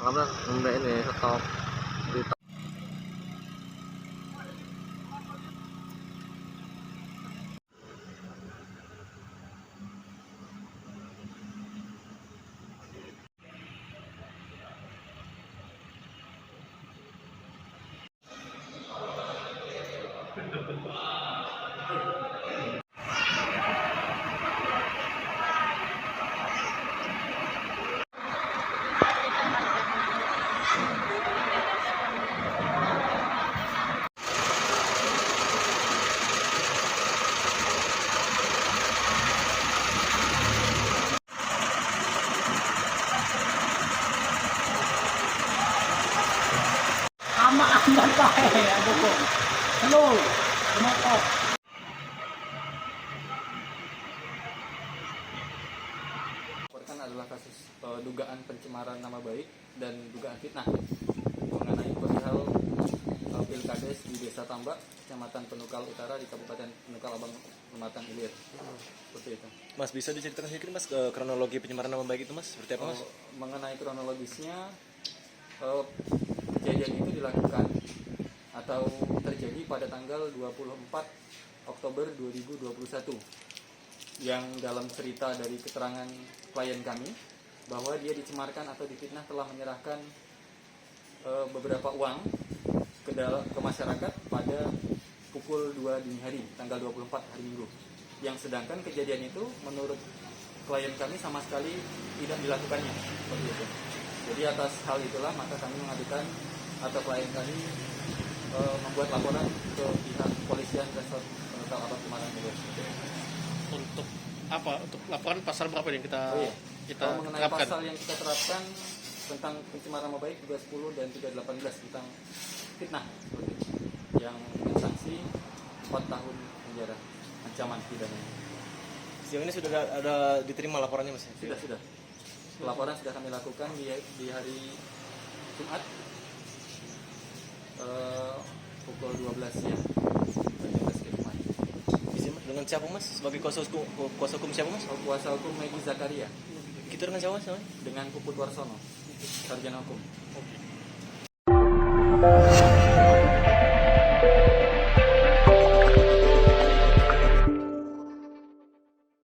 apa mbak ini stop di Ama ang babae, ano ko. Hello, kumako. Laporkan adalah kasus dugaan pencemaran nama baik dan dugaan fitnah mengenai perihal Pilkades di Desa Tambak, Kecamatan Penukal Utara di Kabupaten Penukal Abang, Pematang Ilir. Seperti itu. Mas, bisa diceritakan sedikit Mas kronologi pencemaran nama baik itu Mas? Seperti apa Mas? Mengenai kronologisnya, kejadian itu dilakukan atau terjadi pada tanggal 24 Oktober 2021 yang dalam cerita dari keterangan klien kami bahwa dia dicemarkan atau difitnah telah menyerahkan beberapa uang ke masyarakat pada pukul 2 dini hari tanggal 24 hari Minggu, yang sedangkan kejadian itu menurut klien kami sama sekali tidak dilakukannya seperti itu. Jadi atas hal itulah maka kami mengadukan atau klien kami membuat laporan ke pihak kepolisian Resort Penukal Abang Pematang Ilir. Untuk apa? Untuk laporan pasal berapa yang kita mengenai terapkan? pasal yang kita terapkan tentang pencemaran nama baik 310 dan 318 tentang fitnah seperti itu, yang dengan sanksi 4 tahun penjara ancaman pidana. Sejauh ini sudah ada diterima laporannya Mas? Sudah. Laporan sudah kami lakukan di hari Jumat pukul 12 siang. Dengan siapa Mas? Sebagai kuasa hukum siapa Mas? Kuasa hukum Megi Zakaria Kita dengan siapa Mas? dengan Puput Warsono, sarjana hukum.